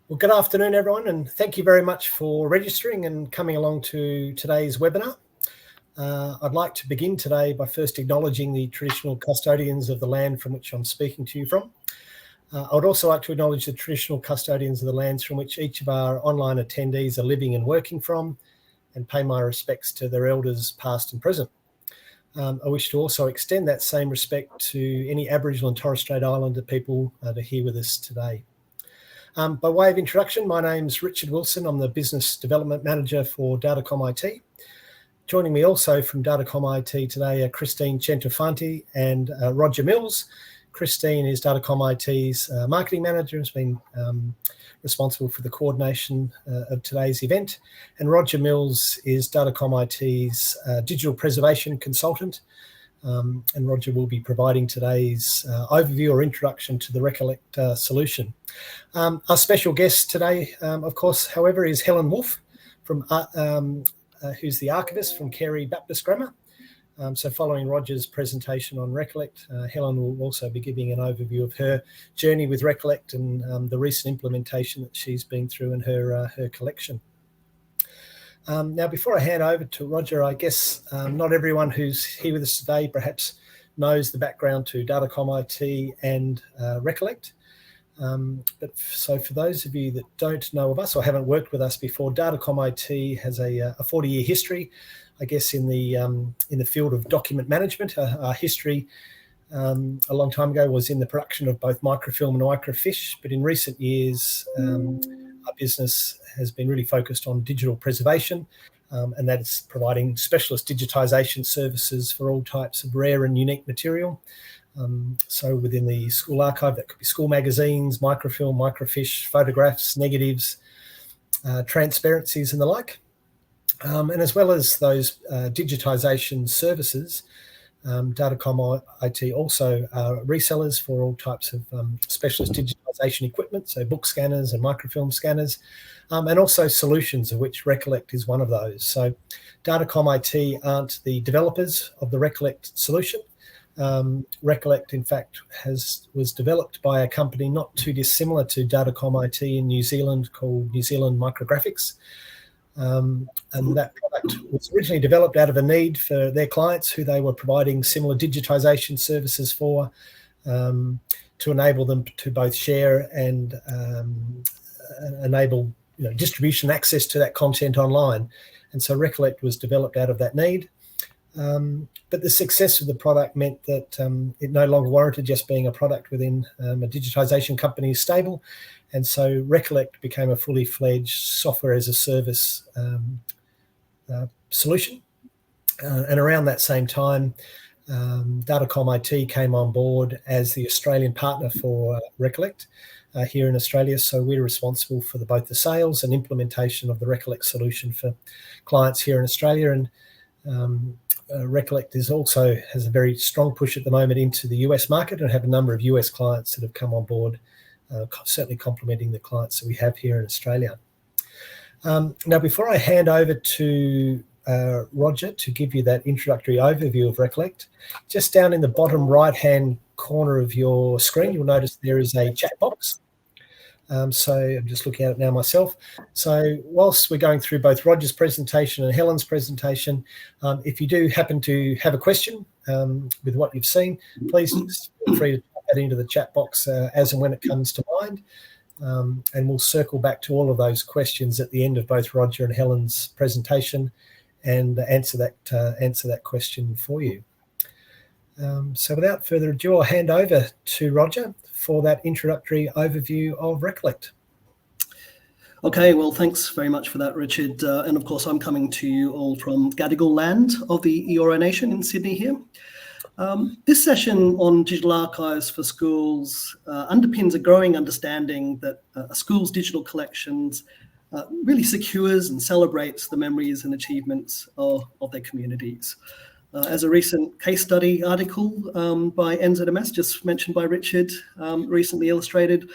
Well, good afternoon, everyone, and thank you very much for registering and coming along to today's webinar. I'd like to begin today by first acknowledging the traditional custodians of the land from which I'm speaking to you from. I would also like to acknowledge the traditional custodians of the lands from which each of our online attendees are living and working from, and pay my respects to their elders past and present. I wish to also extend that same respect to any Aboriginal and Torres Strait Islander people that are here with us today. By way of introduction, my name's Richard Wilson. I'm the Business Development Manager for DatacomIT. Joining me also from DatacomIT today are Christine Centofanti and Roger Mills. Christine is DatacomIT's Marketing Manager, has been responsible for the coordination of today's event. And Roger Mills is DatacomIT's Digital Preservation Consultant. And Roger will be providing today's overview or introduction to the Recollect solution. Our special guest today, of course, however, is Helen Wolff, from who's the archivist from Carey Baptist Grammar. So following Roger's presentation on Recollect, Helen will also be giving an overview of her journey with Recollect and the recent implementation that she's been through in her collection. Now, before I hand over to Roger, I guess not everyone who's here with us today perhaps knows the background to DatacomIT and Recollect. So for those of you that don't know of us or haven't worked with us before, DatacomIT has a 40-year history, I guess, in the field of document management. Our history a long time ago was in the production of both microfilm and microfiche, but in recent years, our business has been really focused on digital preservation, and that is providing specialist digitisation services for all types of rare and unique material. So within the school archive, that could be school magazines, microfilm, microfiche, photographs, negatives, transparencies and the like. And as well as those digitisation services, DatacomIT also are resellers for all types of specialist digitisation equipment, so book scanners and microfilm scanners, and also solutions, of which Recollect is one of those. So DatacomIT aren't the developers of the Recollect solution. Recollect, in fact, was developed by a company not too dissimilar to DatacomIT in New Zealand called New Zealand Micrographics. And that product was originally developed out of a need for their clients who they were providing similar digitisation services for, to enable them to both share and enable distribution access to that content online. And so Recollect was developed out of that need. But the success of the product meant that it no longer warranted just being a product within a digitisation company's stable. And so Recollect became a fully fledged software as a service solution. And around that same time, DatacomIT came on board as the Australian partner for Recollect here in Australia. So we're responsible for both the sales and implementation of the Recollect solution for clients here in Australia. And Recollect has a very strong push at the moment into the US market and have a number of US clients that have come on board, certainly complementing the clients that we have here in Australia. Now, before I hand over to Roger to give you that introductory overview of Recollect, just down in the bottom right-hand corner of your screen, you'll notice there is a chat box. So I'm just looking at it now myself. So whilst we're going through both Roger's presentation and Helen's presentation, if you do happen to have a question with what you've seen, please feel free to type that into the chat box as and when it comes to mind. And we'll circle back to all of those questions at the end of both Roger and Helen's presentation and answer that question for you. So without further ado, I'll hand over to Roger for that introductory overview of Recollect. Okay, well, thanks very much for that, Richard. And of course, I'm coming to you all from Gadigal land of the Eora Nation in Sydney here. This session on digital archives for schools underpins a growing understanding that a school's digital collections really secures and celebrates the memories and achievements of their communities. As a recent case study article by NZMS, just mentioned by Richard, recently illustrated,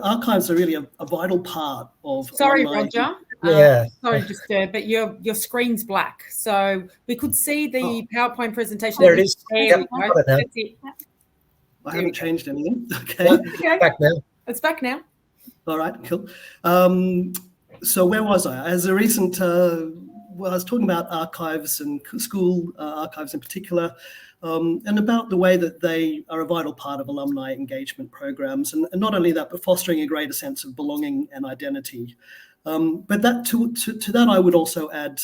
archives are really a vital part of. Sorry, online. Roger. Yeah. Sorry to disturb, but your screen's black, so we could see the PowerPoint presentation. There it is. There we go. I haven't changed anything. Okay. Back now. It's back now. All right, cool. So where was I? As a recent, well, I was talking about archives and school archives in particular, and about the way that they are a vital part of alumni engagement programs. And not only that, but fostering a greater sense of belonging and identity. But that to that, I would also add,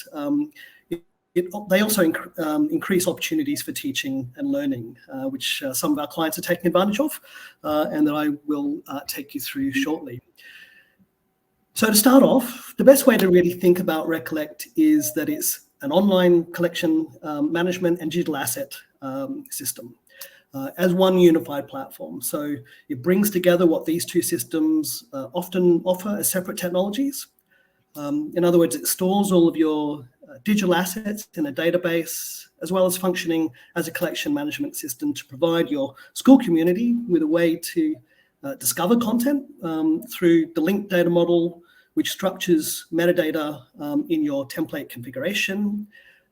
they also increase opportunities for teaching and learning, which some of our clients are taking advantage of, and that I will take you through shortly. So to start off, the best way to really think about Recollect is that it's an online collection management and digital asset system as one unified platform. So it brings together what these two systems often offer as separate technologies. In other words, it stores all of your digital assets in a database, as well as functioning as a collection management system to provide your school community with a way to discover content through the linked data model, which structures metadata in your template configuration.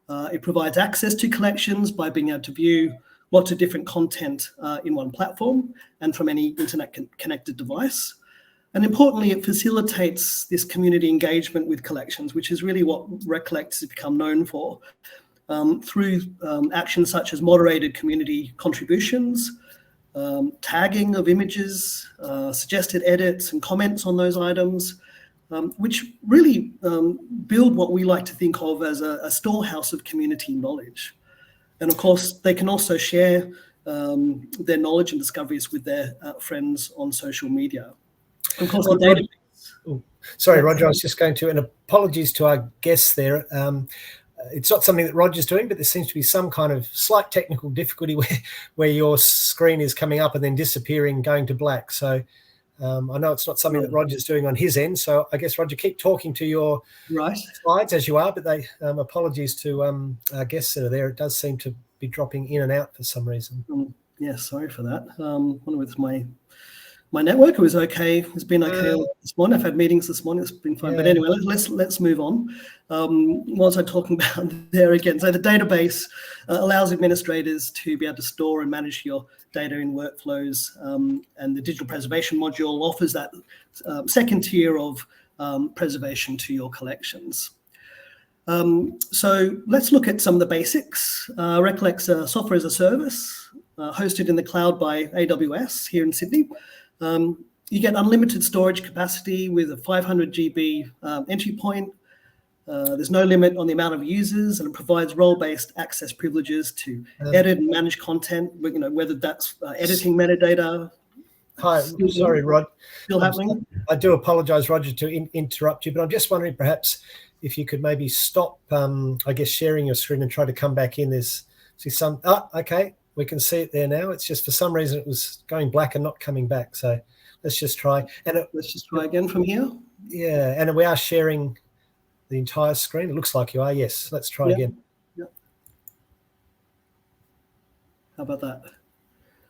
It provides access to collections by being able to view lots of different content in one platform and from any internet connected device. And importantly, it facilitates this community engagement with collections, which is really what Recollect has become known for, through actions such as moderated community contributions, tagging of images, suggested edits and comments on those items, which really build what we like to think of as a storehouse of community knowledge. And of course, they can also share their knowledge and discoveries with their friends on social media. Of course, the database. Sorry, Roger, I was just going to, and apologies to our guests there. It's not something that Roger's doing, but there seems to be some kind of slight technical difficulty where your screen is coming up and then disappearing, going to black. So I know it's not something that Roger's doing on his end. So I guess, Roger, keep talking to your slides as you are, but they apologies to our guests that are there. It does seem to be dropping in and out for some reason. Yeah, sorry for that. One with my network, it was okay. It's been okay this morning. I've had meetings this morning. It's been fun. Yeah. But anyway, let's move on. What was I talking about there again? So the database allows administrators to be able to store and manage your data in workflows, and the digital preservation module offers that second tier of preservation to your collections. So let's look at some of the basics. Recollect's software as a service, hosted in the cloud by AWS here in Sydney. You get unlimited storage capacity with a 500 GB entry point. There's no limit on the amount of users, and it provides role-based access privileges to edit and manage content, whether that's editing metadata. Hi, sorry, Rod. Still happening? I do apologise, Roger, to interrupt you, but I'm just wondering perhaps if you could maybe stop, I guess, sharing your screen and try to come back in. Okay. We can see it there now. It's just for some reason it was going black and not coming back. So let's just try. Let's just try again from here. Yeah, and we are sharing the entire screen. It looks like you are. Yes, let's try again. Yep. How about that?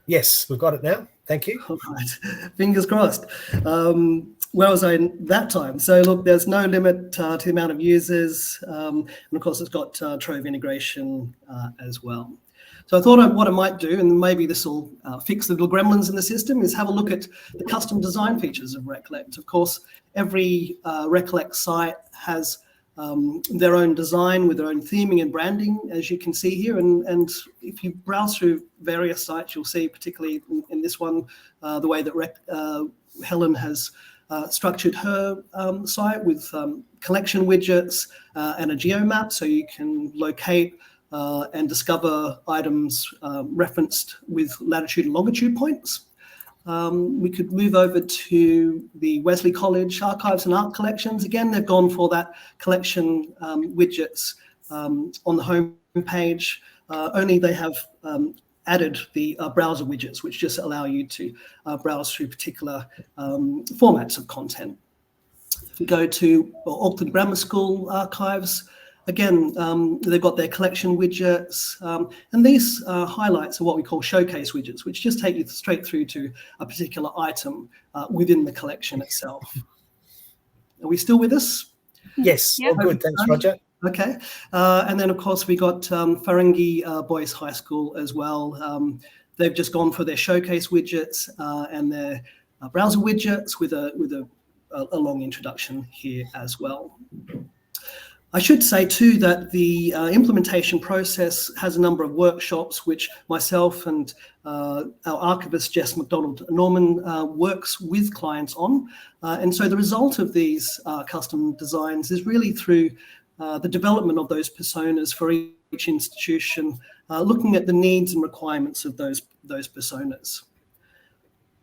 Yes, we've got it now. Thank you. All right. Fingers crossed. Where was I that time? So look, there's no limit to the amount of users. And of course, it's got Trove integration as well. So I thought what I might do, and maybe this will fix the little gremlins in the system, is have a look at the custom design features of Recollect. Of course, every Recollect site has their own design with their own theming and branding, as you can see here. And if you browse through various sites, you'll see, particularly in this one, the way that Helen has structured her site with collection widgets and a geomap, so you can locate and discover items referenced with latitude and longitude points. We could move over to the Wesley College Archives and Art Collections. Again, they've gone for that collection widgets on the home page, only they have added the browser widgets, which just allow you to browse through particular formats of content. If we go to Auckland Grammar School Archives, again, they've got their collection widgets, and these highlights are what we call showcase widgets, which just take you straight through to a particular item within the collection itself. Are we still with us? Yes, all good. Thanks, Roger. Okay. And then, of course, we got Wharengi Boys High School as well. They've just gone for their showcase widgets and their browser widgets with a a long introduction here as well. I should say too that the implementation process has a number of workshops which myself and our archivist Jess McDonald-Norman works with clients on. And so the result of these custom designs is really through the development of those personas for each institution, looking at the needs and requirements of those personas.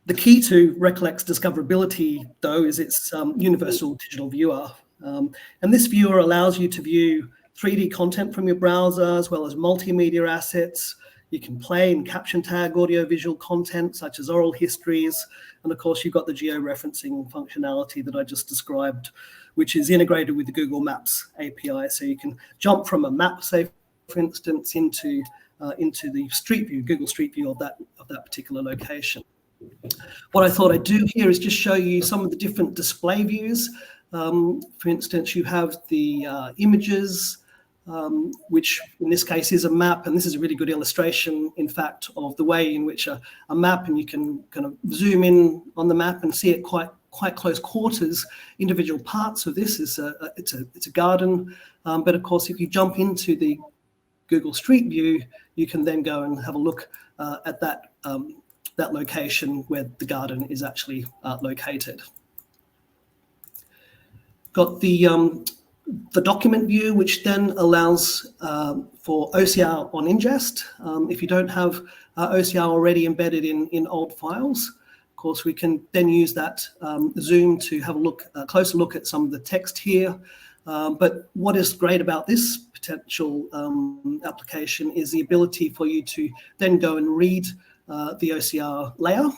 The key to Recollect's discoverability, though, is its universal digital viewer. And this viewer allows you to view 3D content from your browser, as well as multimedia assets. You can play and caption tag audiovisual content, such as oral histories. And of course, you've got the geo-referencing functionality that I just described, which is integrated with the Google Maps API. So you can jump from a map, say, for instance, into the Street View, Google Street View of that particular location. What I thought I'd do here is just show you some of the different display views. For instance, you have the images, which in this case is a map, and this is a really good illustration, in fact, of the way in which a map, and you can kind of zoom in on the map and see it quite close quarters. Individual parts of this is it's a garden, but of course, if you jump into the Google Street View, you can then go and have a look at that location where the garden is actually located. Got the document view, which then allows for OCR on ingest. If you don't have OCR already embedded in old files, of course, we can then use that zoom to have a closer look at some of the text here. But what is great about this potential application is the ability for you to then go and read the OCR layer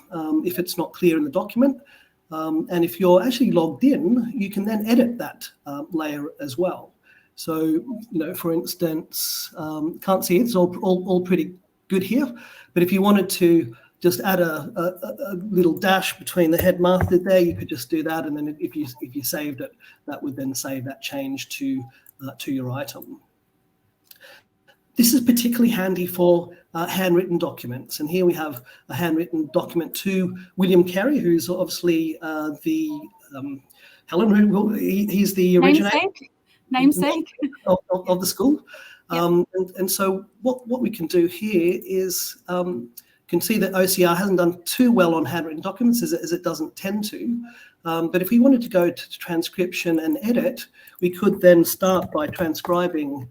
if it's not clear in the document. And if you're actually logged in, you can then edit that layer as well. So, for instance, can't see it, it's all pretty good here. But if you wanted to just add a little dash between the head master there, you could just do that. And then if you saved it, that would then save that change to your item. This is particularly handy for handwritten documents. And here we have a handwritten document to William Carey, who's obviously Helen, he's the originator. Namesake. Of the school. Yep. And so what we can do here is can see that OCR hasn't done too well on handwritten documents as it doesn't tend to. But if we wanted to go to transcription and edit, we could then start by transcribing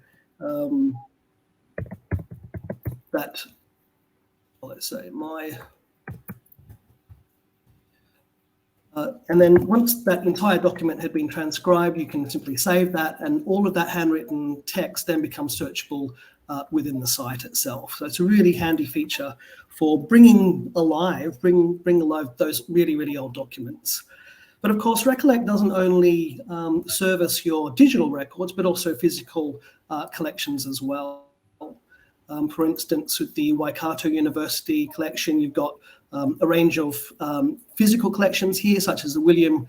that, let's say and then once that entire document had been transcribed, you can simply save that, and all of that handwritten text then becomes searchable within the site itself. So it's a really handy feature for bring alive those really, really old documents. But of course, Recollect doesn't only service your digital records, but also physical collections as well. For instance, with the Waikato University collection, you've got a range of physical collections here, such as the William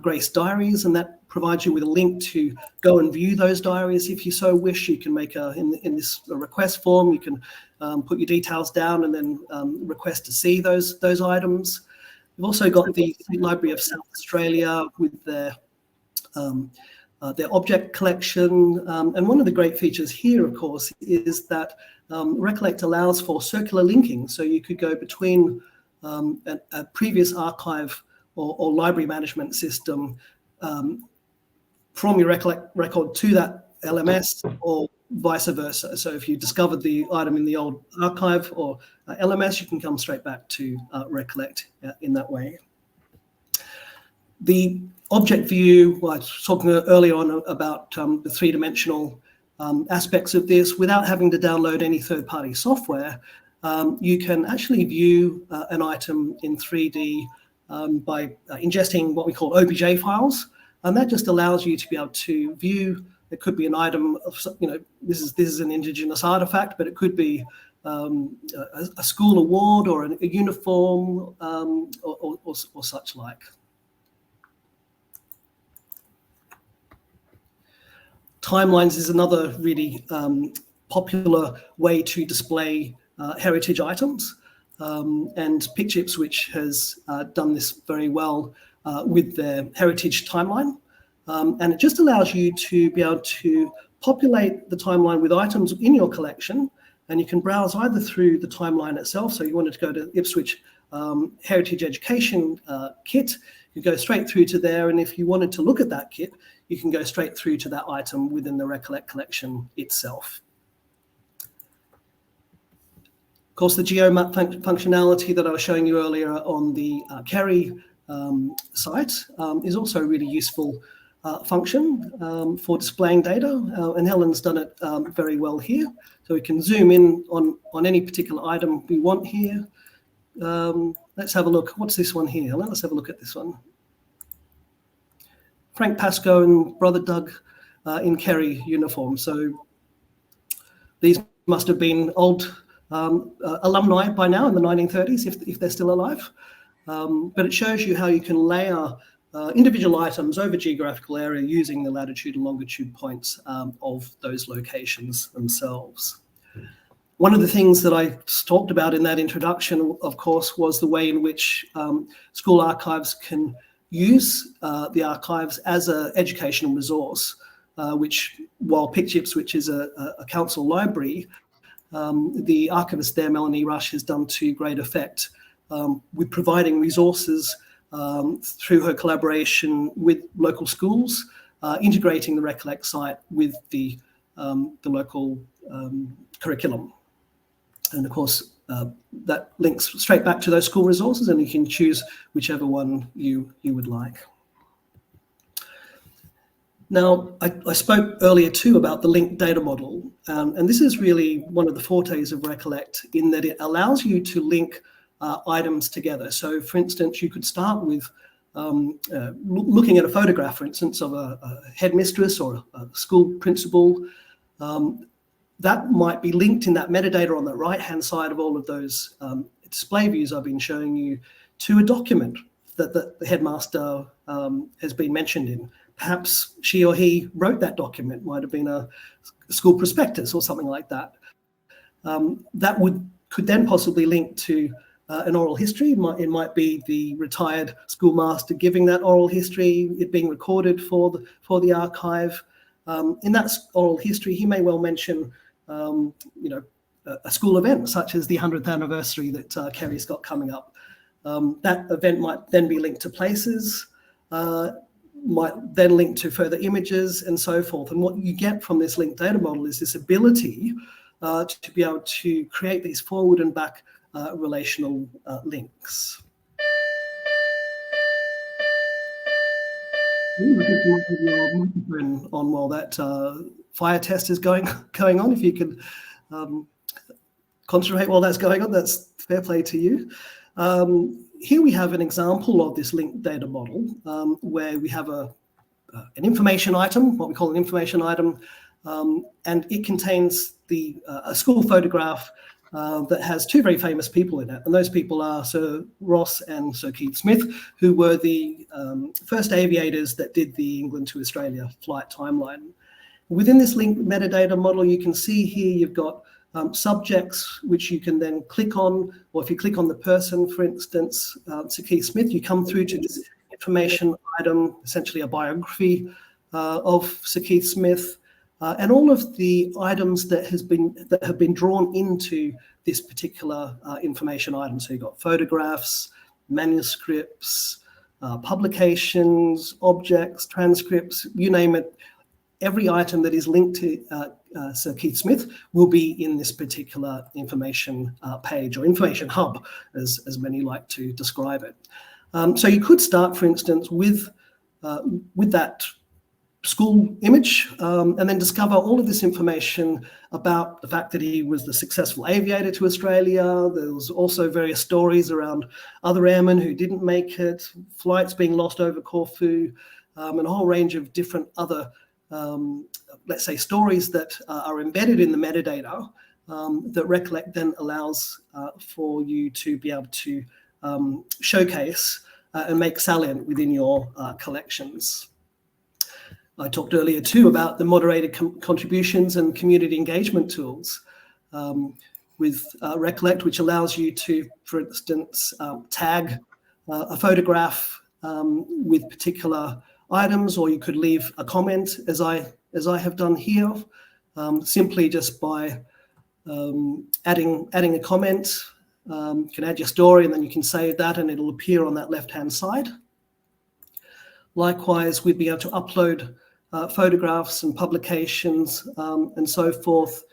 Grace diaries, and that provides you with a link to go and view those diaries if you so wish. You can make in this request form, you can put your details down and then request to see those items. We've also got the Library of South Australia with their object collection. And one of the great features here, of course, is that Recollect allows for circular linking. So you could go between a previous archive or library management system from your Recollect record to that LMS, or vice versa. So if you discovered the item in the old archive or LMS, you can come straight back to Recollect in that way. The object view, well, I was talking earlier on about the three-dimensional aspects of this. Without having to download any third-party software, you can actually view an item in 3D by ingesting what we call OBJ files, and that just allows you to be able to view. It could be an item of, this is an Indigenous artifact, but it could be a school award or a uniform or such like. Timelines is another really popular way to display heritage items. and PicChips, which has done this very well with their heritage timeline. And it just allows you to be able to populate the timeline with items in your collection, and you can browse either through the timeline itself. So you wanted to go to Ipswich Heritage Education kit, you go straight through to there, and if you wanted to look at that kit, you can go straight through to that item within the Recollect collection itself. Of course, the geomap functionality that I was showing you earlier on the Carey site is also a really useful function for displaying data, and Helen's done it very well here. So we can zoom in on any particular item we want here. Let's have a look. What's this one here? Let's have a look at this one. Frank Pascoe and Brother Doug in Carey uniform. So these must have been old alumni by now in the 1930s, if they're still alive. But it shows you how you can layer individual items over geographical area using the latitude and longitude points of those locations themselves. One of the things that I talked about in that introduction, of course, was the way in which school archives can use the archives as an educational resource, which, while PicChips, which is a council library, the archivist there, Melanie Rush, has done to great effect with providing resources through her collaboration with local schools, integrating the Recollect site with the local curriculum. And of course, that links straight back to those school resources, and you can choose whichever one you would like. Now, I spoke earlier too about the linked data model, and this is really one of the fortes of Recollect in that it allows you to link items together. So, for instance, you could start with looking at a photograph, for instance, of a headmistress or a school principal. That might be linked in that metadata on the right-hand side of all of those display views I've been showing you to a document that the headmaster has been mentioned in. Perhaps she or he wrote that document, might have been a school prospectus or something like that. That could then possibly link to an oral history. It might be the retired schoolmaster giving that oral history, it being recorded for the archive. In that oral history, he may well mention a school event such as the 100th anniversary that Carey's got coming up. That event might then be linked to places, might then link to further images and so forth. And what you get from this linked data model is this ability to be able to create these forward and back relational links. I think you might have your microphone on while that fire test is going on. If you can concentrate while that's going on, that's fair play to you. Here we have an example of this linked data model where we have an information item, what we call an information item, and it contains a school photograph that has two very famous people in it. And those people are Sir Ross and Sir Keith Smith, who were the first aviators that did the England to Australia flight timeline. Within this linked metadata model, you can see here you've got subjects which you can then click on, or if you click on the person, for instance, Sir Keith Smith, you come through to this information item, essentially a biography of Sir Keith Smith, and all of the items that have been drawn into this particular information item. So you've got photographs, manuscripts, publications, objects, transcripts, you name it. Every item that is linked to Sir Keith Smith will be in this particular information page, or information hub, as many like to describe it. So you could start, for instance, with that school image and then discover all of this information about the fact that he was the successful aviator to Australia. There was also various stories around other airmen who didn't make it, flights being lost over Corfu, and a whole range of different other let's say stories that are embedded in the metadata that Recollect then allows for you to be able to showcase and make salient within your collections. I talked earlier too about the moderated contributions and community engagement tools, with Recollect, which allows you to, for instance, tag a photograph with particular items, or you could leave a comment, as I have done here, simply just by adding a comment. You can add your story, and then you can save that, and it'll appear on that left-hand side. Likewise, we'd be able to upload photographs and publications and so forth.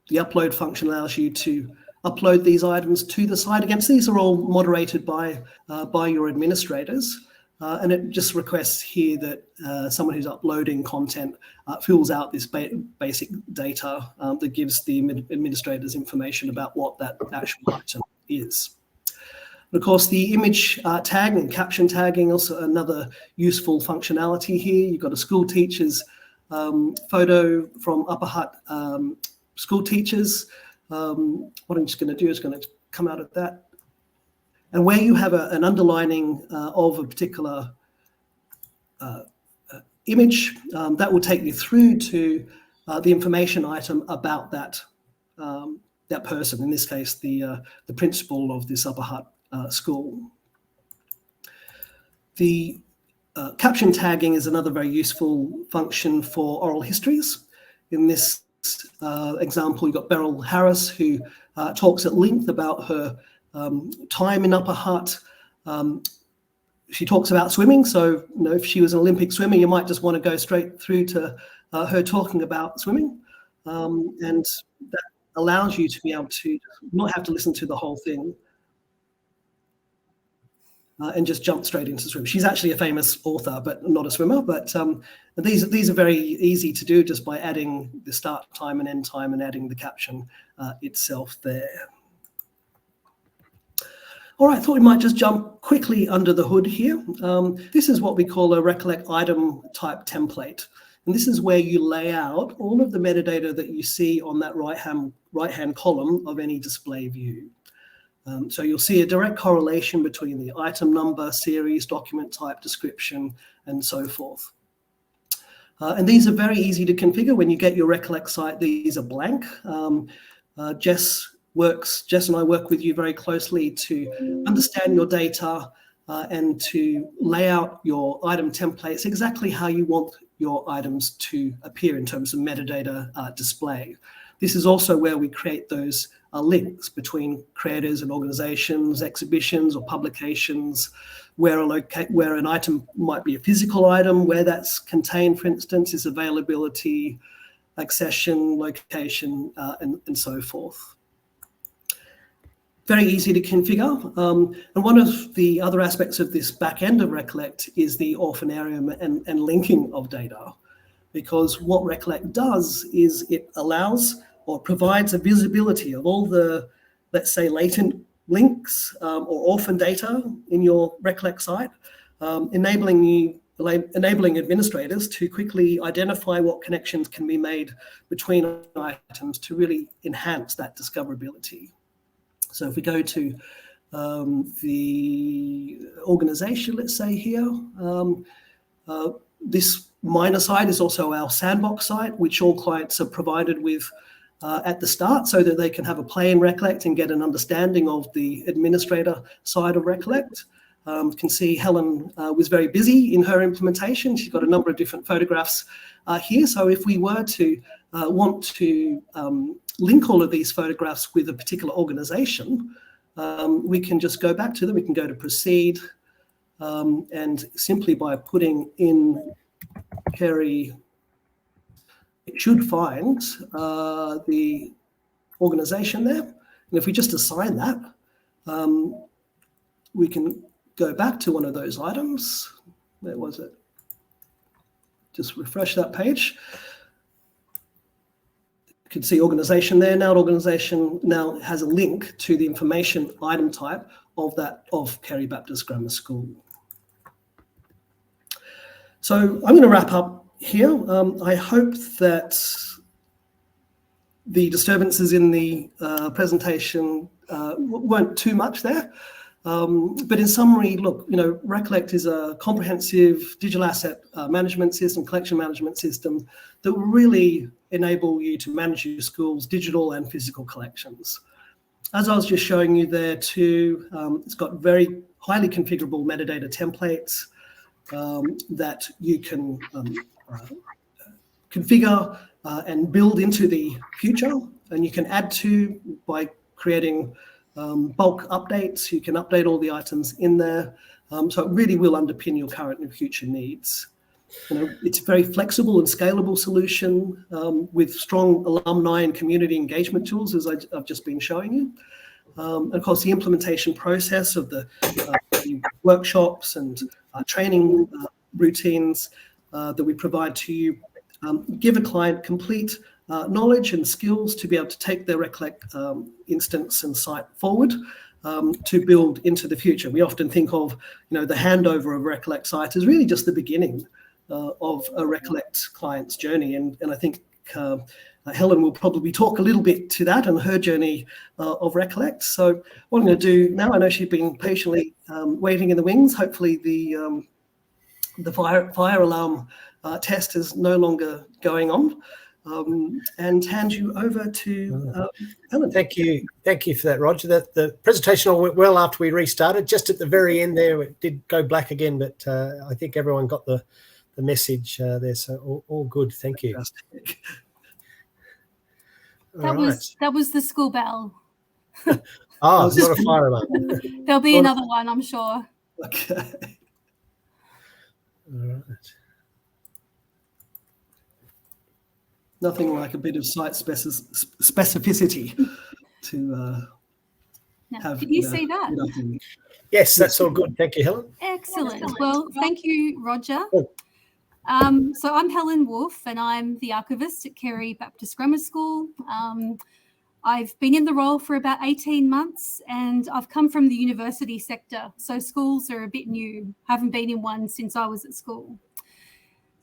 The upload function allows you to upload these items to the site. Again, these are all moderated by your administrators, and it just requests here that someone who's uploading content fills out this basic data that gives the administrators information about what that actual item is. And of course, the image tag and caption tagging, also another useful functionality here. You've got a school teacher's photo from Upper Hutt school teachers. What I'm just going to do is going to come out of that. And where you have an underlining of a particular image, that will take you through to the information item about that person, in this case, the principal of this Upper Hutt school. The caption tagging is another very useful function for oral histories. In this example, you've got Beryl Harris, who talks at length about her time in Upper Hutt. She talks about swimming, so if she was an Olympic swimmer, you might just want to go straight through to her talking about swimming, and that allows you to be able to not have to listen to the whole thing and just jump straight into swim. She's actually a famous author, but not a swimmer. But these are very easy to do just by adding the start time and end time and adding the caption itself there. All right, I thought we might just jump quickly under the hood here. This is what we call a Recollect item type template. And this is where you lay out all of the metadata that you see on that right-hand column of any display view. So you'll see a direct correlation between the item number, series, document type, description, and so forth. And these are very easy to configure. When you get your Recollect site, these are blank. Jess and I work with you very closely to understand your data and to lay out your item templates exactly how you want your items to appear in terms of metadata display. This is also where we create those links between creators and organizations, exhibitions or publications, where an item might be a physical item, where that's contained, for instance, is availability, accession, location, and so forth. Very easy to configure. And one of the other aspects of this back end of Recollect is the orphanarium and linking of data. Because what Recollect does is it allows or provides a visibility of all the, let's say, latent links or orphan data in your Recollect site, enabling administrators to quickly identify what connections can be made between items to really enhance that discoverability. So if we go to the organization, let's say here, this minor site is also our sandbox site, which all clients are provided with at the start so that they can have a play in Recollect and get an understanding of the administrator side of Recollect. You can see Helen was very busy in her implementation. She's got a number of different photographs here. So if we were to want to link all of these photographs with a particular organization, we can just go back to them. We can go to proceed, and simply by putting in Carey, it should find the organization there. And if we just assign that, we can go back to one of those items. Where was it? Just refresh that page. You can see organization there. Now organization now has a link to the information item type of Carey Baptist Grammar School. So I'm going to wrap up here. I hope that the disturbances in the presentation weren't too much there. But in summary, look, Recollect is a comprehensive digital asset management system, collection management system that will really enable you to manage your school's digital and physical collections. As I was just showing you there too, it's got very highly configurable metadata templates that you can configure and build into the future, and you can add to by creating bulk updates. You can update all the items in there, so it really will underpin your current and future needs. It's a very flexible and scalable solution with strong alumni and community engagement tools, as I've just been showing you. And of course, the implementation process of the workshops and training routines that we provide to you give a client complete knowledge and skills to be able to take their Recollect instance and site forward to build into the future. We often think of, the handover of a Recollect site as really just the beginning of a Recollect client's journey. And I think Helen will probably talk a little bit to that and her journey of Recollect. So what I'm going to do now, I know she's been patiently waiting in the wings. Hopefully the fire alarm test is no longer going on, and hand you over to Helen. Thank you for that, Roger. The presentation all went well after we restarted. Just at the very end there, it did go black again, but I think everyone got the message there, so all good. Thank you. That was the school bell. Oh, it's not a fire alarm. There'll be another one, I'm sure. Okay. All right. Nothing like a bit of site specificity to have. Did you see that? Yes, that's all good. Thank you, Helen. Excellent. Well, thank you, Roger. Oh. So I'm Helen Wolff, and I'm the archivist at Carey Baptist Grammar School. I've been in the role for about 18 months, and I've come from the university sector, so schools are a bit new. Haven't been in one since I was at school.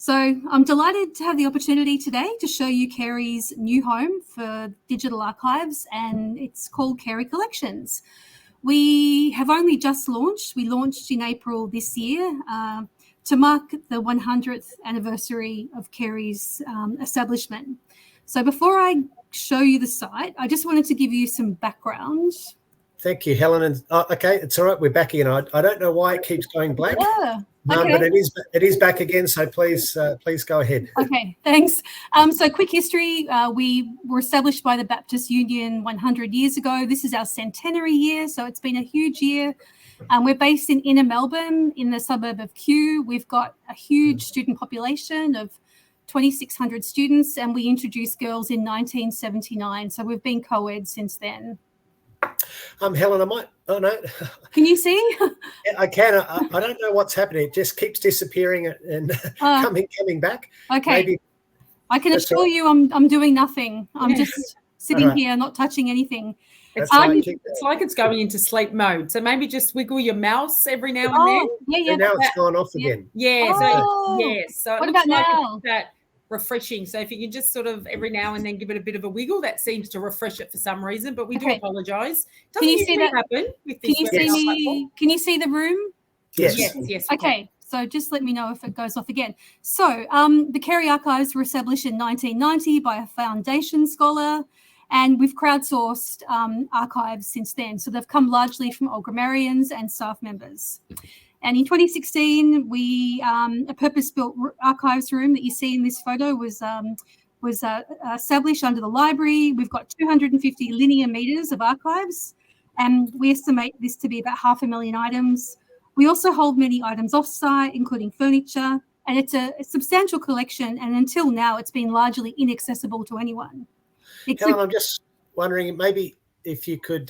So I'm delighted to have the opportunity today to show you Carey's new home for digital archives, and it's called Carey Collections. We have only just launched. We launched in April this year to mark the 100th anniversary of Carey's establishment. So before I show you the site, I just wanted to give you some background. Thank you, Helen. And okay, it's all right. We're back again. I don't know why it keeps going blank. Yeah. Okay. But it is back again. So please go ahead. Okay, thanks. So quick history. We were established by the Baptist Union 100 years ago. This is our centenary year, so it's been a huge year. We're based in inner Melbourne in the suburb of Kew. We've got a huge student population of 2,600 students, and we introduced girls in 1979. So we've been co-ed since then. Helen, I might. Oh no. Can you see? Yeah, I can. I don't know what's happening. It just keeps disappearing and coming back. Okay. Maybe I can assure you, I'm doing nothing. I'm just sitting here, not touching anything. It's like it's going into sleep mode. So maybe just wiggle your mouse every now and then. Yeah. And now it's gone off again. Yeah. So what about now? It's that refreshing. So if you can just sort of every now and then give it a bit of a wiggle, that seems to refresh it for some reason. But we do apologise. Can you see that? Happen with Can this Can you see the room? Yes. Okay. So just let me know if it goes off again. So the Carey Archives were established in 1990 by a foundation scholar, and we've crowdsourced archives since then. So they've come largely from old grammarians and staff members. And in 2016, a purpose-built archives room that you see in this photo was established under the library. We've got 250 linear meters of archives, and we estimate this to be about 500,000 items. We also hold many items off-site, including furniture, and it's a substantial collection, and until now, it's been largely inaccessible to anyone. Helen, I'm just wondering, maybe if you could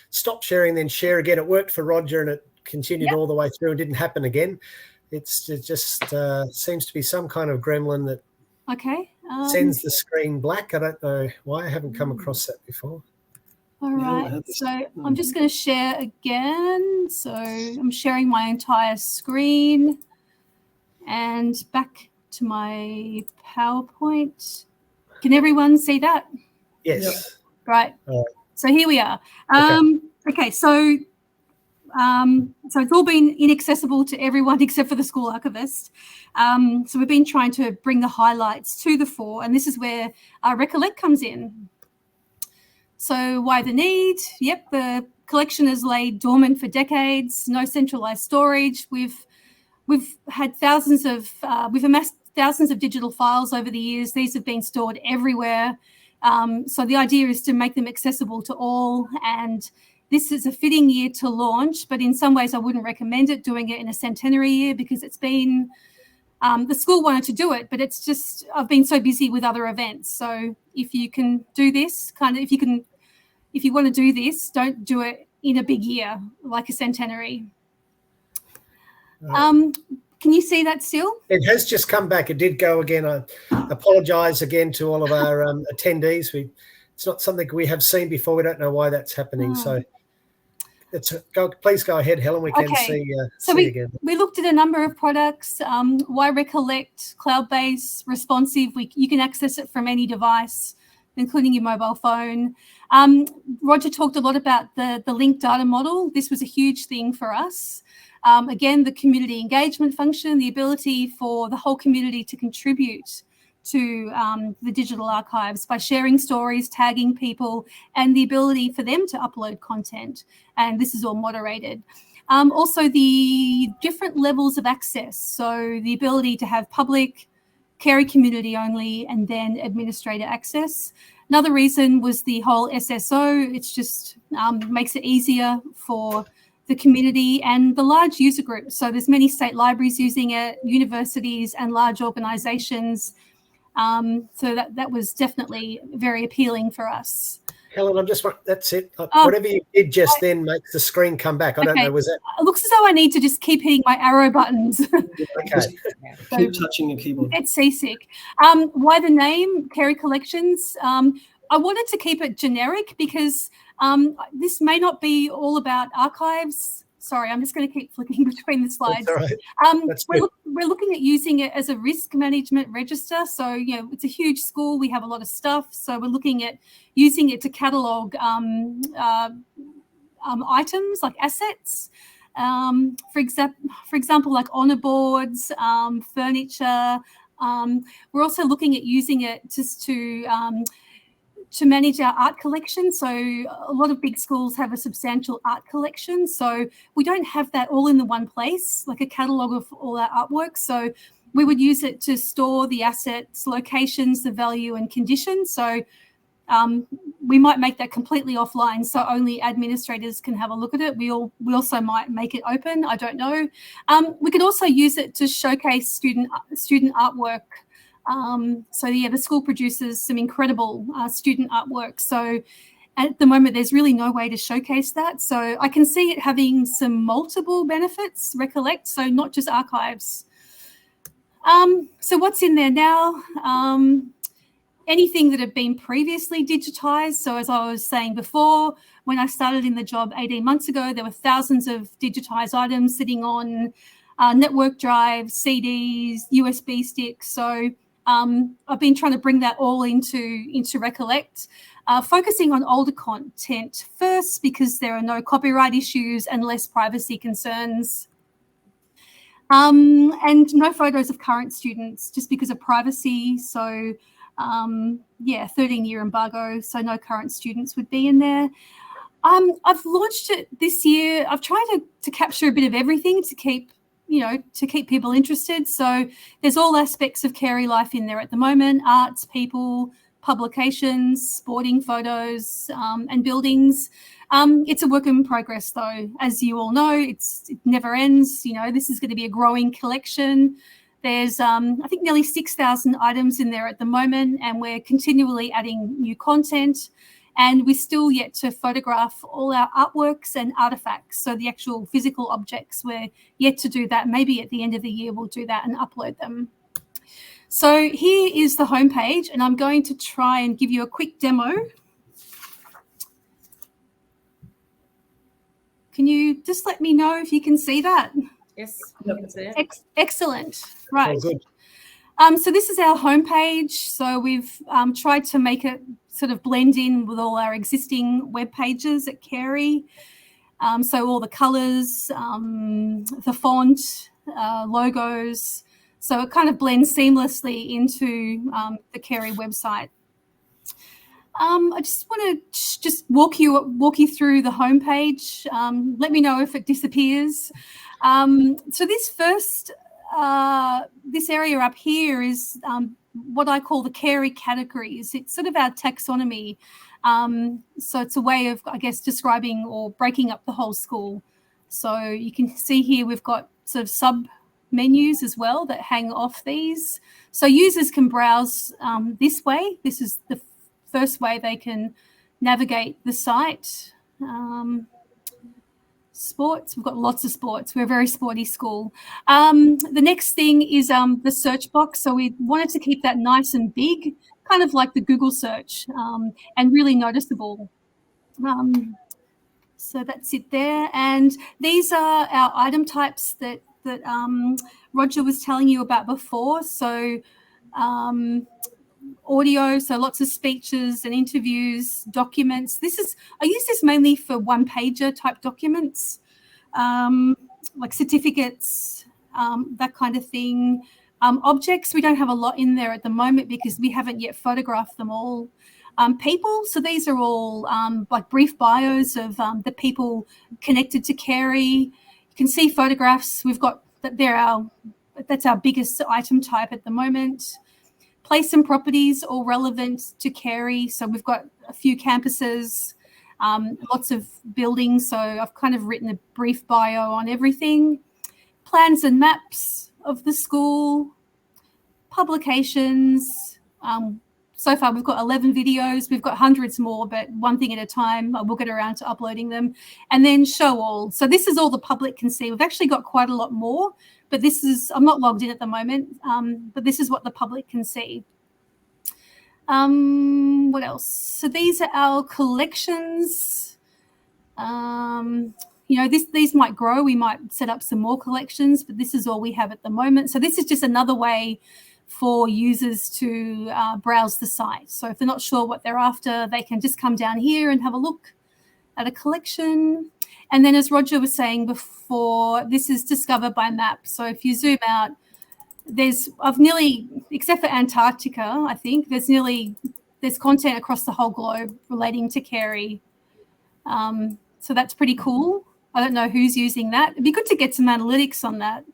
stop sharing, then share again. It worked for Roger, and it continued all the way through and didn't happen again. It just seems to be some kind of gremlin that sends the screen black. I don't know why. I haven't come across that before. All right, so I'm just going to share again. So I'm sharing my entire screen and back to my PowerPoint. Can everyone see that? Yes. Right. So here we are. Okay, so So it's all been inaccessible to everyone except for the school archivist. So we've been trying to bring the highlights to the fore, and this is where Recollect comes in. So why the need? Yep, the collection has laid dormant for decades, no centralized storage. We've had we've amassed thousands of digital files over the years. These have been stored everywhere. So the idea is to make them accessible to all, and this is a fitting year to launch, but in some ways I wouldn't recommend it, doing it in a centenary year, because it's been, the school wanted to do it, but it's just, I've been so busy with other events. So if you can do this, if you want to do this, don't do it in a big year, like a centenary. Can you see that still? It has just come back. It did go again. I apologise again to all of our attendees. It's not something we have seen before. We don't know why that's happening. So please go ahead, Helen. We can see again. We looked at a number of products. Why Recollect, cloud-based, responsive. You can access it from any device, including your mobile phone. Roger talked a lot about the linked data model. This was a huge thing for us. Again, the community engagement function, the ability for the whole community to contribute to the digital archives by sharing stories, tagging people, and the ability for them to upload content. And this is all moderated. Also, the different levels of access. So the ability to have public, Carey community only, and then administrator access. Another reason was the whole SSO. It's just makes it easier for the community and the large user groups. So there's many state libraries using it, universities and large organisations. So that was definitely very appealing for us. Helen, that's it. Whatever you did just then makes the screen come back. I don't know, was that? It looks as though I need to just keep hitting my arrow buttons. Okay. Keep touching your keyboard. It's seasick. Why the name, Carey Collections? I wanted to keep it generic because this may not be all about archives. Sorry, I'm just going to keep flicking between the slides. That's all right. We're looking at using it as a risk management register. So, it's a huge school. We have a lot of stuff. So we're looking at using it to catalogue items like assets. For example, like honour boards, furniture. We're also looking at using it just to manage our art collection. So a lot of big schools have a substantial art collection. So we don't have that all in the one place, like a catalogue of all our artwork. So we would use it to store the assets, locations, the value and condition. So we might make that completely offline so only administrators can have a look at it. We also might make it open. I don't know. We could also use it to showcase student artwork. The school produces some incredible student artwork. So at the moment, there's really no way to showcase that. So I can see it having some multiple benefits, Recollect, so not just archives. So what's in there now? Anything that had been previously digitised. So as I was saying before, when I started in the job 18 months ago, there were thousands of digitised items sitting on network drives, CDs, USB sticks. So I've been trying to bring that all into Recollect, focusing on older content first because there are no copyright issues and less privacy concerns. And no photos of current students just because of privacy. So 13-year embargo, so no current students would be in there. I've launched it this year. I've tried to capture a bit of everything to keep people interested. So there's all aspects of Carey life in there at the moment: arts, people, publications, sporting photos, and buildings. It's a work in progress, though. As you all know, it never ends. This is going to be a growing collection. There's, I think, nearly 6,000 items in there at the moment, and we're continually adding new content. And we're still yet to photograph all our artworks and artifacts. So the actual physical objects, we're yet to do that. Maybe at the end of the year, we'll do that and upload them. So here is the homepage, and I'm going to try and give you a quick demo. Can you just let me know if you can see that? Yes. Excellent. Right. Oh, good. So this is our homepage. So we've tried to make it sort of blend in with all our existing web pages at Carey. So all the colours, the font, logos. So it kind of blends seamlessly into the Carey website. I just want to just walk you through the homepage. Let me know if it disappears. So this area up here is what I call the Carey categories. It's sort of our taxonomy. So it's a way of, I guess, describing or breaking up the whole school. So you can see here we've got sort of sub menus as well that hang off these. So users can browse this way. This is the first way they can navigate the site. Sports, we've got lots of sports. We're a very sporty school. The next thing is the search box. So we wanted to keep that nice and big, kind of like the Google search, and really noticeable. So that's it there. And these are our item types that Roger was telling you about before. So audio, so lots of speeches and interviews, documents. I use this mainly for one-pager type documents, like certificates, that kind of thing. Objects, we don't have a lot in there at the moment because we haven't yet photographed them all. People, so these are all like brief bios of the people connected to Carey. You can see photographs. We've got that's our biggest item type at the moment. Place and properties, all relevant to Carey. So we've got a few campuses, lots of buildings. So I've kind of written a brief bio on everything. Plans and maps of the school, publications. So far we've got 11 videos. We've got hundreds more, but one thing at a time. We'll get around to uploading them. And then show all. So this is all the public can see. We've actually got quite a lot more, but I'm not logged in at the moment, but this is what the public can see. What else? So these are our collections. These might grow. We might set up some more collections, but this is all we have at the moment. So this is just another way for users to browse the site. So if they're not sure what they're after, they can just come down here and have a look at a collection. And then as Roger was saying before, this is Discover by Map. So if you zoom out, except for Antarctica, I think, there's content across the whole globe relating to Carey. So that's pretty cool. I don't know who's using that. It'd be good to get some analytics on that.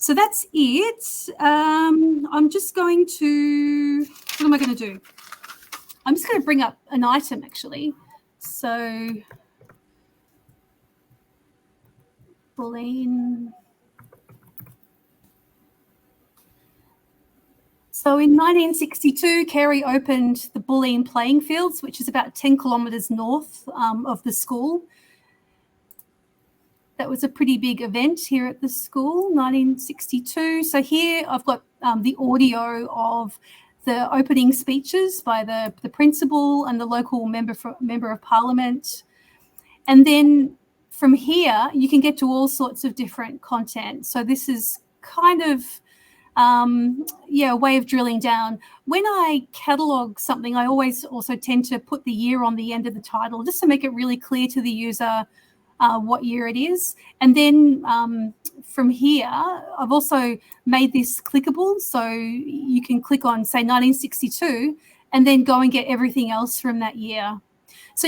So that's it. I'm just going to, what am I going to do? I'm just going to bring up an item actually. So, Bulleen. So in 1962, Carey opened the Bulleen playing fields, which is about 10 kilometres north of the school. That was a pretty big event here at the school, 1962. So here I've got the audio of the opening speeches by the principal and the local member of parliament. And then from here, you can get to all sorts of different content. So this is kind of, a way of drilling down. When I catalogue something, I always also tend to put the year on the end of the title just to make it really clear to the user what year it is. And then from here, I've also made this clickable. So you can click on, say, 1962, and then go and get everything else from that year. So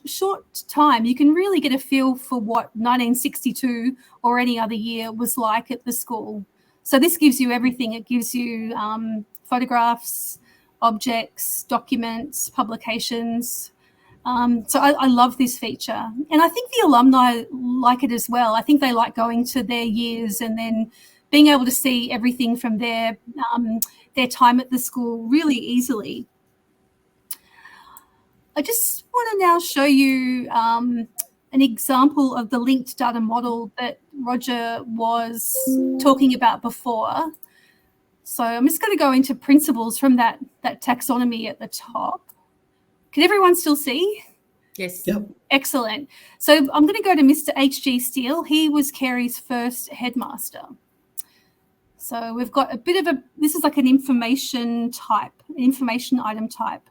short time, you can really get a feel for what 1962 or any other year was like at the school. So this gives you everything. It gives you photographs, objects, documents, publications. So I love this feature. And I think the alumni like it as well. I think they like going to their years and then being able to see everything from their time at the school really easily. I just want to now show you an example of the linked data model that Roger was talking about before. So I'm just going to go into principles from that taxonomy at the top. Can everyone still see? Yes. Yep. Excellent. So I'm going to go to Mr. H.G. Steele. He was Carey's first headmaster. So we've got a bit of this is like an information item type.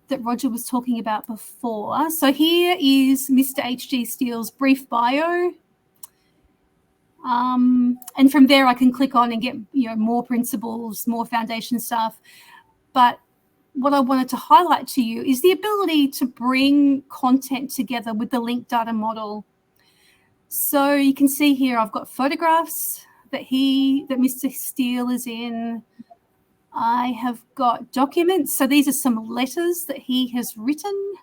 that Roger was talking about before. So here is Mr. H.G. Steele's brief bio. And from there I can click on and get, more principles, more foundation stuff. But what I wanted to highlight to you is the ability to bring content together with the linked data model. So you can see here I've got photographs that Mr. Steele is in. I have got documents. So these are some letters that he has written.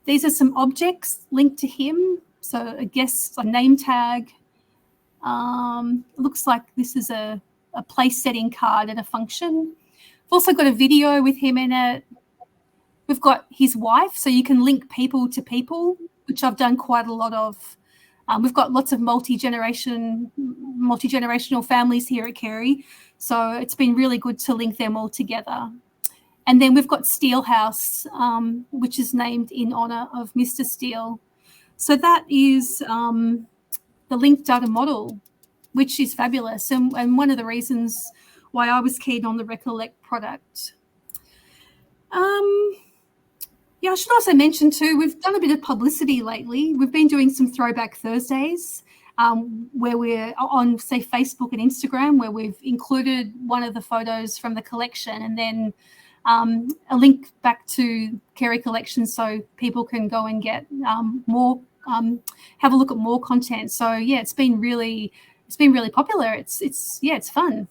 These are some objects linked to him. So I guess a name tag. Looks like this is a place setting card at a function. I've also got a video with him in it. We've got his wife, so you can link people to people, which I've done quite a lot of. We've got lots of multi-generational families here at Carey, so it's been really good to link them all together. And then we've got Steele House, which is named in honour of Mr. Steele. So that is the linked data model, which is fabulous, and one of the reasons why I was keen on the Recollect product. I should also mention too, we've done a bit of publicity lately. We've been doing some Throwback Thursdays where we're on, say, Facebook and Instagram, where we've included one of the photos from the collection and then a link back to Carey Collections so people can go and get more, have a look at more content. So yeah, it's been really popular. It's fun.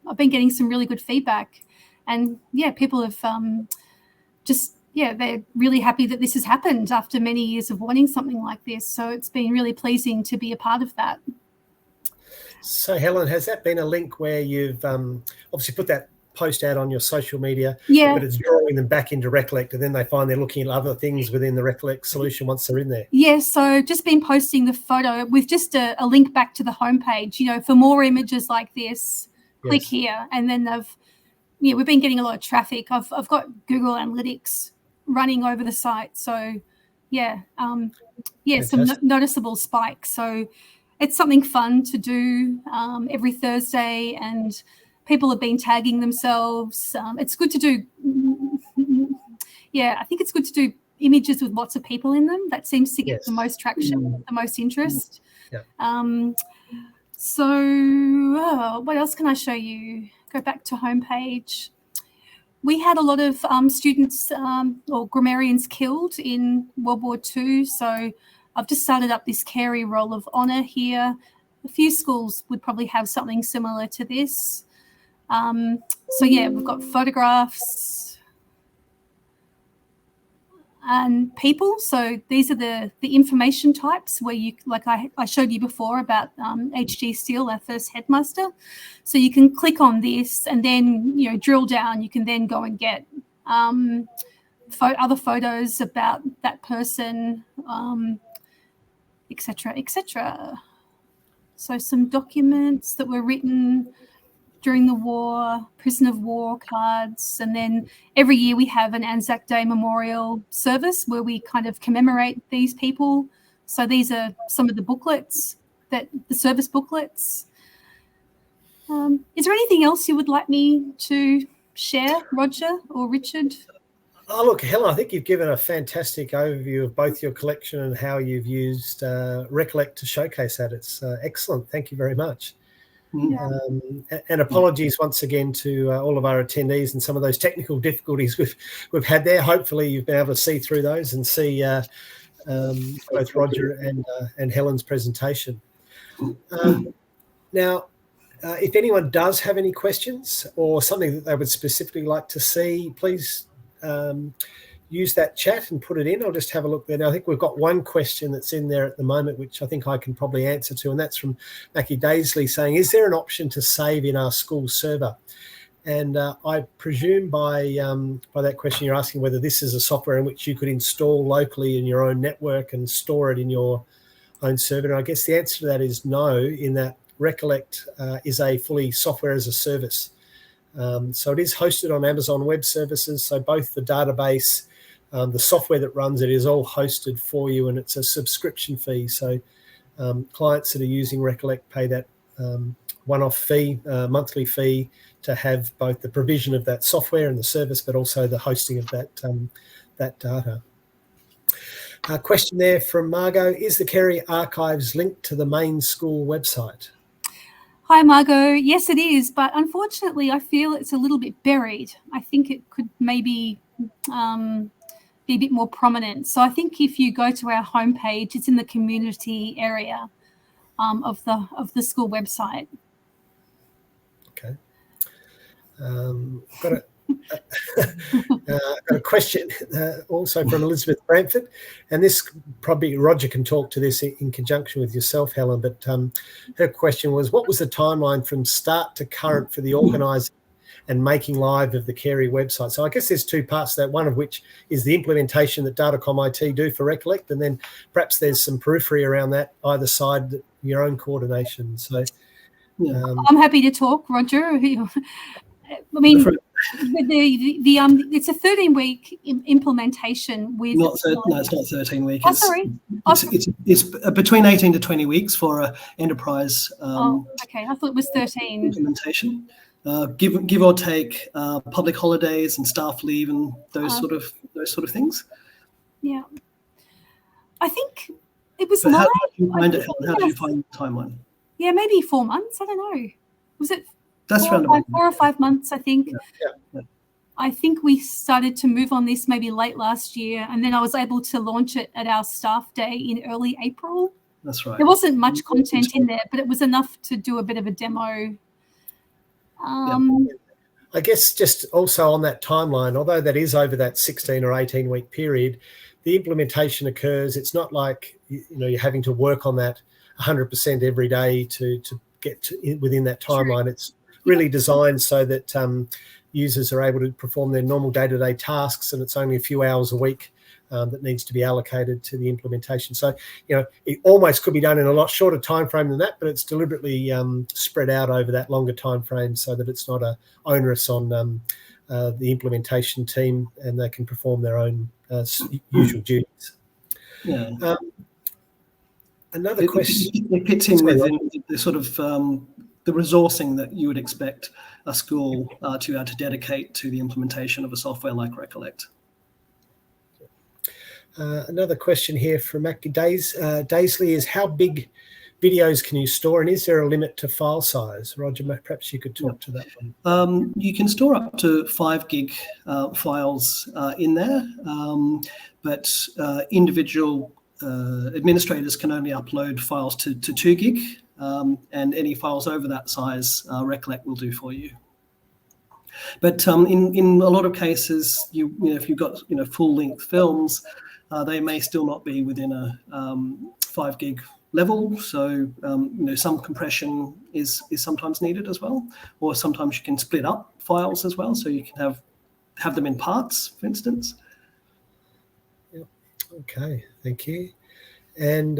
I've been getting some really good feedback, and yeah, people have they're really happy that this has happened after many years of wanting something like this. So it's been really pleasing to be a part of that. So Helen, has that been a link where you've obviously put that post out on your social media, but it's drawing them back into Recollect, and then they find they're looking at other things within the Recollect solution once they're in there? Yeah, so just been posting the photo with just a link back to the homepage, for more images like this, click here. And then we've been getting a lot of traffic. I've got Google Analytics running over the site. So some noticeable spikes. So it's something fun to do every Thursday, and people have been tagging themselves. It's good to do. I think it's good to do images with lots of people in them. That seems to get the most traction, the most interest. Yeah. So what else can I show you? Go back to homepage. We had a lot of students or grammarians killed in World War II. So I've just started up this Carey Roll of Honour here. A few schools would probably have something similar to this. We've got photographs and people. So these are the information types where you, like I showed you before about H.G. Steele, our first headmaster. So you can click on this and then, drill down. You can then go and get other photos about that person, et cetera, et cetera. So some documents that were written during the war, prisoner of war cards, and then every year we have an Anzac Day memorial service where we kind of commemorate these people. So these are some of the booklets, the service booklets. Is there anything else you would like me to share, Roger or Richard? Oh, look, Helen, I think you've given a fantastic overview of both your collection and how you've used Recollect to showcase that. It's excellent. Thank you very much. Yeah. And apologies once again to all of our attendees and some of those technical difficulties we've had there. Hopefully you've been able to see through those and see both Roger and Helen's presentation. Now, if anyone does have any questions or something that they would specifically like to see, please use that chat and put it in. I'll just have a look there. Now, I think we've got one question that's in there at the moment, which I think I can probably answer to, and that's from Mackie Daisley saying, is there an option to save in our school server? And I presume by that question you're asking whether this is a software in which you could install locally in your own network and store it in your own server. And I guess the answer to that is no, in that Recollect is a fully software as a service. So it is hosted on Amazon Web Services. So both the database, the software that runs it is all hosted for you, and it's a subscription fee. So clients that are using Recollect pay that one-off fee, monthly fee, to have both the provision of that software and the service, but also the hosting of that data. A question there from Margot: is the Carey Archives linked to the main school website? Hi, Margot. Yes, it is, but unfortunately, I feel it's a little bit buried. I think it could maybe be a bit more prominent. So I think if you go to our homepage, it's in the community area of the school website. Okay. Got a question also from Elizabeth Bramford, and this probably Roger can talk to this in conjunction with yourself, Helen, but her question was, what was the timeline from start to current for the organising and making live of the Carey website? So I guess there's two parts to that, one of which is the implementation that DatacomIT do for Recollect, and then perhaps there's some periphery around that either side, your own coordination. So I'm happy to talk, Roger. I mean, it's a 13-week implementation with. No, it's not 13 weeks. Oh, sorry. It's between 18 to 20 weeks for an enterprise. Okay. I thought it was 13. Implementation. Give or take public holidays and staff leave and those sort of things. Yeah. I think it was But live. how did you find it? How did you find the timeline? Yeah, maybe 4 months. I don't know. Was it? That's 4 or 5 months, I think. Yeah. I think we started to move on this maybe late last year, and then I was able to launch it at our staff day in early April. That's right. There wasn't much content in there, but it was enough to do a bit of a demo. I guess just also on that timeline, although that is over that 16 or 18 week period, the implementation occurs. It's not like you're having to work on that 100% every day to get within that timeline. True. It's really designed so that users are able to perform their normal day-to-day tasks, and it's only a few hours a week that needs to be allocated to the implementation. So, it almost could be done in a lot shorter time frame than that, but it's deliberately spread out over that longer time frame so that it's not onerous on the implementation team, and they can perform their own usual duties. Yeah. Another question. It fits in within the sort of the resourcing that you would expect a school to be able to dedicate to the implementation of a software like Recollect. Another question here from Mackie Daisley is, how big videos can you store, and is there a limit to file size? Roger, perhaps you could talk to that one. You can store up to 5 gig files in there, but individual administrators can only upload files to 2 gig, and any files over that size, Recollect will do for you. But in a lot of cases, if you've got full-length films, they may still not be within a 5 gig level. So some compression is sometimes needed as well, or sometimes you can split up files as well, so you can have them in parts, for instance. Yep. Okay, thank you. And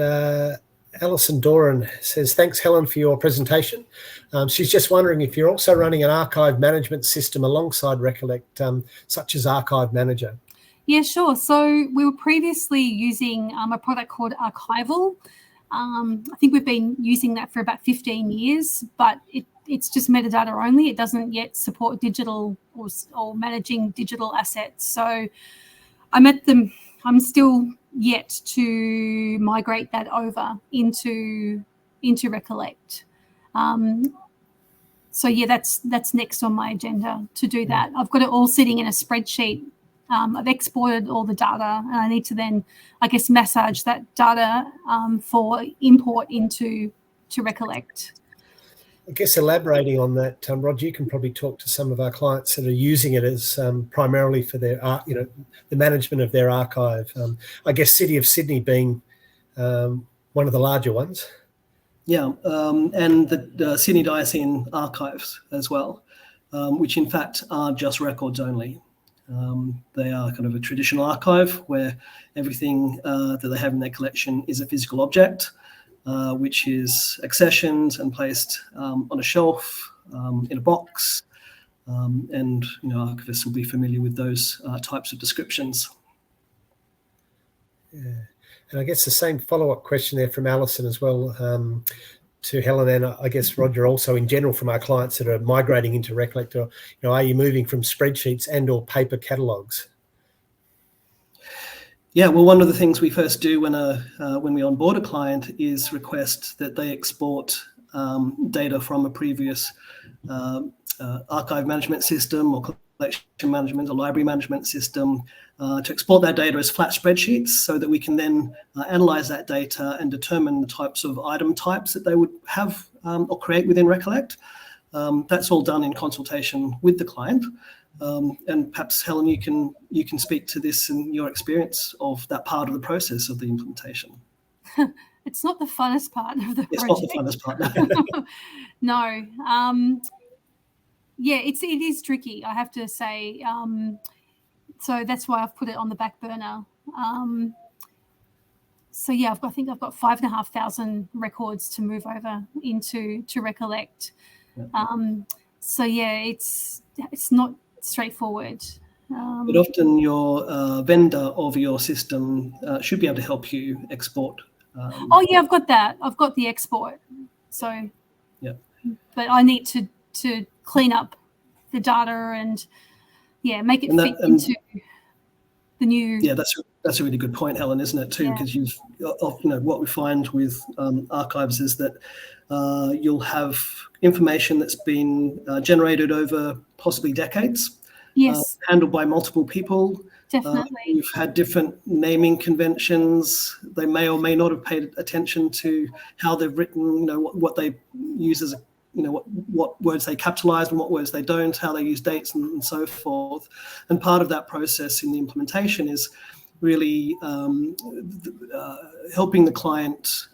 Alison Doran says, thanks, Helen, for your presentation. She's just wondering if you're also running an archive management system alongside Recollect, such as Archive Manager. Yeah, sure. So we were previously using a product called Archival. I think we've been using that for about 15 years, but it's just metadata only. It doesn't yet support digital or managing digital assets. So I'm still yet to migrate that over into Recollect. So yeah, that's next on my agenda to do that. I've got it all sitting in a spreadsheet. I've exported all the data, and I need to then, I guess, massage that data for import into Recollect. I guess elaborating on that, Roger, you can probably talk to some of our clients that are using it as primarily for their, the management of their archive. I guess City of Sydney being one of the larger ones. Yeah, and the Sydney Diocesan Archives as well, which in fact are just records only. They are kind of a traditional archive where everything that they have in their collection is a physical object, which is accessioned and placed on a shelf, in a box, and archivists will be familiar with those types of descriptions. Yeah, and I guess the same follow-up question there from Alison as well. to Helen and I guess Roger also in general from our clients that are migrating into Recollect, or are you moving from spreadsheets and or paper catalogues? Yeah, well, one of the things we first do when we onboard a client is request that they export data from a previous archive management system or collection management or library management system to export that data as flat spreadsheets so that we can then analyze that data and determine the types of item types that they would have or create within Recollect. That's all done in consultation with the client. And perhaps, Helen, you can speak to this in your experience of that part of the process of the implementation. It's not the funnest part of the project. It's not the funnest part. No. Yeah, it is tricky, I have to say. So that's why I've put it on the back burner. So yeah, I think I've got 5,500 records to move over to Recollect. Yeah. So yeah, it's not straightforward. But often your vendor of your system should be able to help you export. Oh yeah, I've got that. I've got the export. So yeah, but I need to clean up the data and make it fit into the new. Yeah, that's a really good point, Helen, isn't it too? Because what we find with archives is that you'll have information that's been generated over possibly decades. Yes. Handled by multiple people. Definitely. You've had different naming conventions. They may or may not have paid attention to how they've written, what they use as what words they capitalize and what words they don't, how they use dates and so forth. And part of that process in the implementation is really helping the client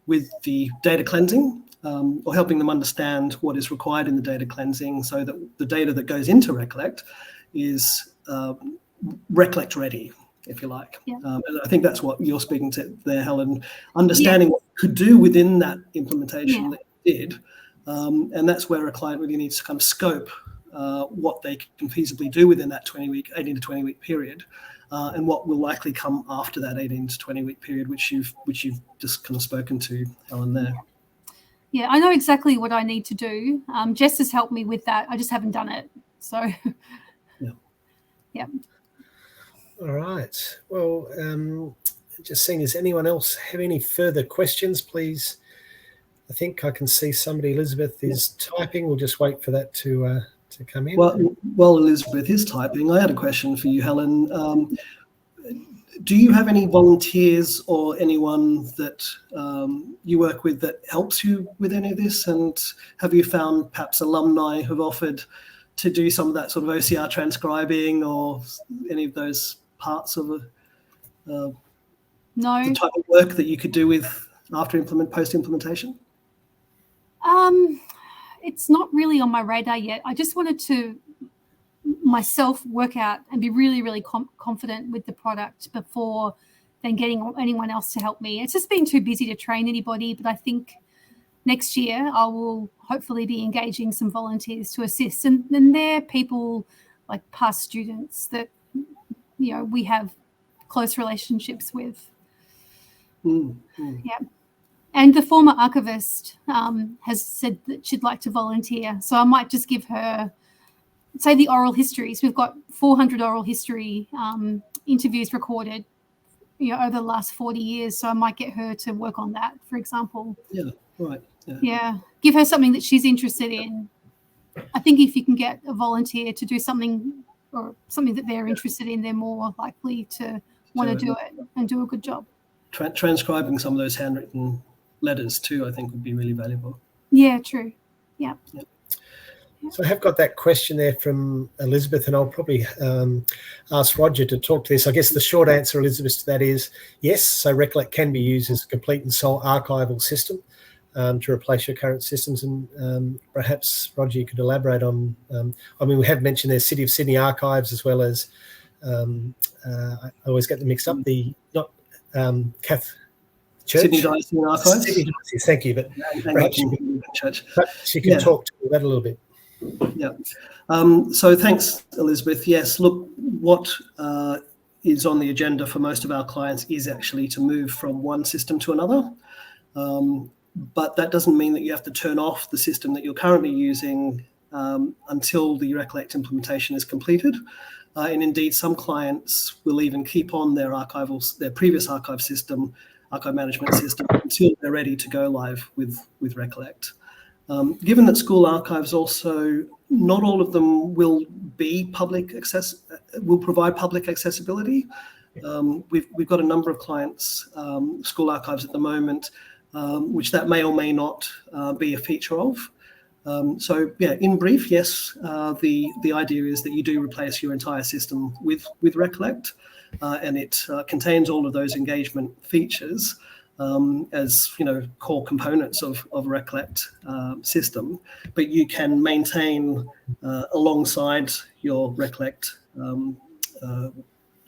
with the data cleansing or helping them understand what is required in the data cleansing so that the data that goes into Recollect is Recollect ready, if you like. Yeah. And I think that's what you're speaking to there, Helen, understanding what you could do within that implementation that you did. And that's where a client really needs to kind of scope what they can feasibly do within that 18 to 20 week period, and what will likely come after that 18 to 20 week period, which you've just kind of spoken to, Helen, there. Yeah, I know exactly what I need to do. Jess has helped me with that. I just haven't done it. So, yeah. All right. Well, just seeing, does anyone else have any further questions, please? I think I can see somebody, Elizabeth, is typing. We'll just wait for that to come in. Well, while Elizabeth is typing, I had a question for you, Helen. Do you have any volunteers or anyone that you work with that helps you with any of this? And have you found perhaps alumni who've offered to do some of that sort of OCR transcribing or any of those parts of the type of work that you could do with post-implementation? It's not really on my radar yet. I just wanted to myself work out and be really, really confident with the product before then getting anyone else to help me. It's just been too busy to train anybody, but I think next year I will hopefully be engaging some volunteers to assist. And they're people like past students that, we have close relationships with. Mm-hmm. Yeah. And the former archivist has said that she'd like to volunteer. So I might just give her, say, the oral histories. We've got 400 oral history interviews recorded, over the last 40 years. So I might get her to work on that, for example. Yeah, right. Yeah. Give her something that she's interested in. I think if you can get a volunteer to do something or something that they're interested in, they're more likely to want to do it and do a good job. Transcribing some of those handwritten letters too, I think, would be really valuable. Yeah, true. Yeah. So I have got that question there from Elizabeth, and I'll probably ask Roger to talk to this. I guess the short answer, Elizabeth, to that is yes. So Recollect can be used as a complete and sole archival system to replace your current systems. And perhaps, Roger, you could elaborate on, we have mentioned there's City of Sydney archives as well as, I always get them mixed up, Cath Church. Sydney Diocese Archives. Sydney Diocese, thank you. But perhaps you can talk to that a little bit. Yeah. So thanks, Elizabeth. Yes, look, what is on the agenda for most of our clients is actually to move from one system to another. but that doesn't mean that you have to turn off the system that you're currently using until the Recollect implementation is completed. And indeed, some clients will even keep on their previous archive management system until they're ready to go live with Recollect. Given that school archives also, not all of them will be will provide public accessibility. We've got a number of clients, school archives at the moment, which that may or may not be a feature of. So yeah, in brief, yes, the idea is that you do replace your entire system with Recollect, and it contains all of those engagement features as core components of Recollect system, but you can maintain alongside your Recollect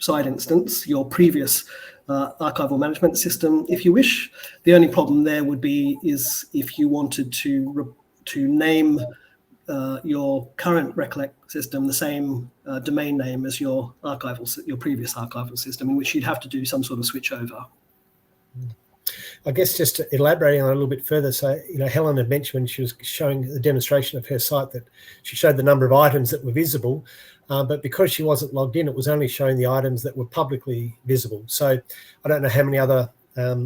side instance your previous archival management system if you wish. The only problem there would be is if you wanted to name your current Recollect system the same domain name as your previous archival system, in which you'd have to do some sort of switch over. I guess just to elaborating on it a little bit further, so Helen had mentioned when she was showing the demonstration of her site that she showed the number of items that were visible, but because she wasn't logged in, it was only showing the items that were publicly visible. So I don't know how many other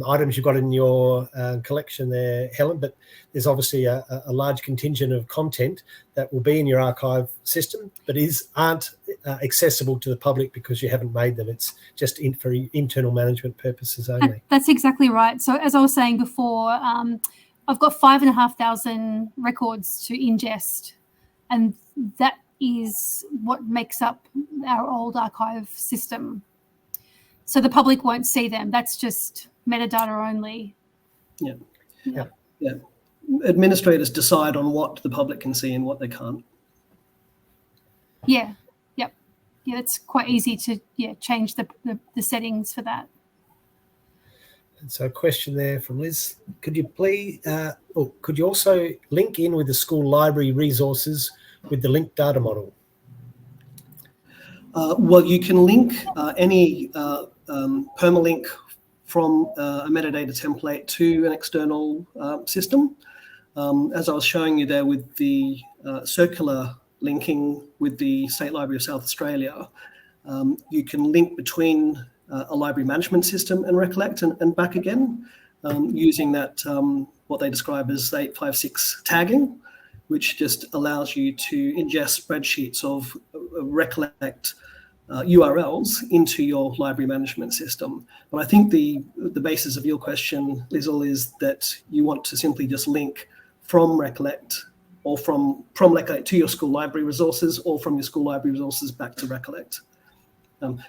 items you've got in your collection there, Helen, but there's obviously a large contingent of content that will be in your archive system, but aren't accessible to the public because you haven't made them. It's just for internal management purposes only. That's exactly right. So as I was saying before, I've got 5,500 records to ingest, and that is what makes up our old archive system. So the public won't see them. That's just metadata only. Yeah. Administrators decide on what the public can see and what they can't. Yeah. It's quite easy to change the settings for that. And so a question there from Liz. Could you please, could you also link in with the school library resources with the linked data model? Well, you can link any permalink from a metadata template to an external system. As I was showing you there with the circular linking with the State Library of South Australia, you can link between a library management system and Recollect and back again using that, what they describe as 856 tagging, which just allows you to ingest spreadsheets of Recollect URLs into your library management system. But I think the basis of your question, Lizzle, is that you want to simply just link from Recollect or from Recollect to your school library resources, or from your school library resources back to Recollect.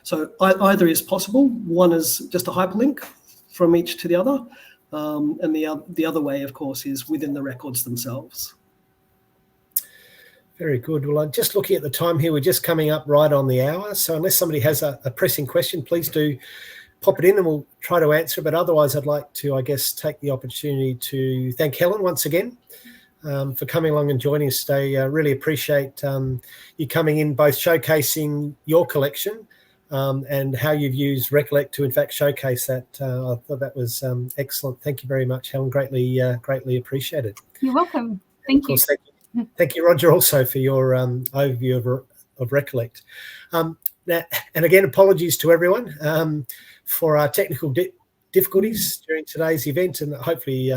So either is possible. One is just a hyperlink from each to the other, and the other way, of course, is within the records themselves. Very good. Well, I'm just looking at the time here. We're just coming up right on the hour. So unless somebody has a pressing question, please do pop it in and we'll try to answer. But otherwise, I'd like to, I guess, take the opportunity to thank Helen once again for coming along and joining us today. I really appreciate you coming in, both showcasing your collection and how you've used Recollect to, in fact, showcase that. I thought that was excellent. Thank you very much, Helen. Greatly appreciated. You're welcome. Thank you. Thank you, Roger, also for your overview of Recollect. Now, and again, apologies to everyone for our technical difficulties during today's event, and hopefully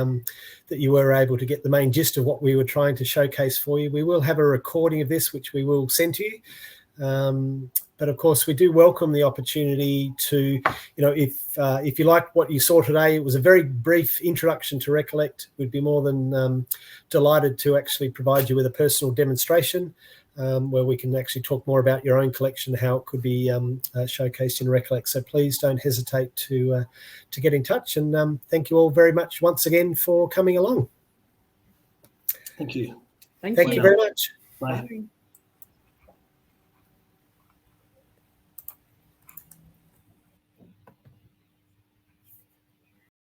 that you were able to get the main gist of what we were trying to showcase for you. We will have a recording of this, which we will send to you. But of course, we do welcome the opportunity to, if you like what you saw today, it was a very brief introduction to Recollect. We'd be more than delighted to actually provide you with a personal demonstration where we can actually talk more about your own collection, how it could be showcased in Recollect. So please don't hesitate to get in touch. And thank you all very much once again for coming along. Thank you. Thank you very much. Bye.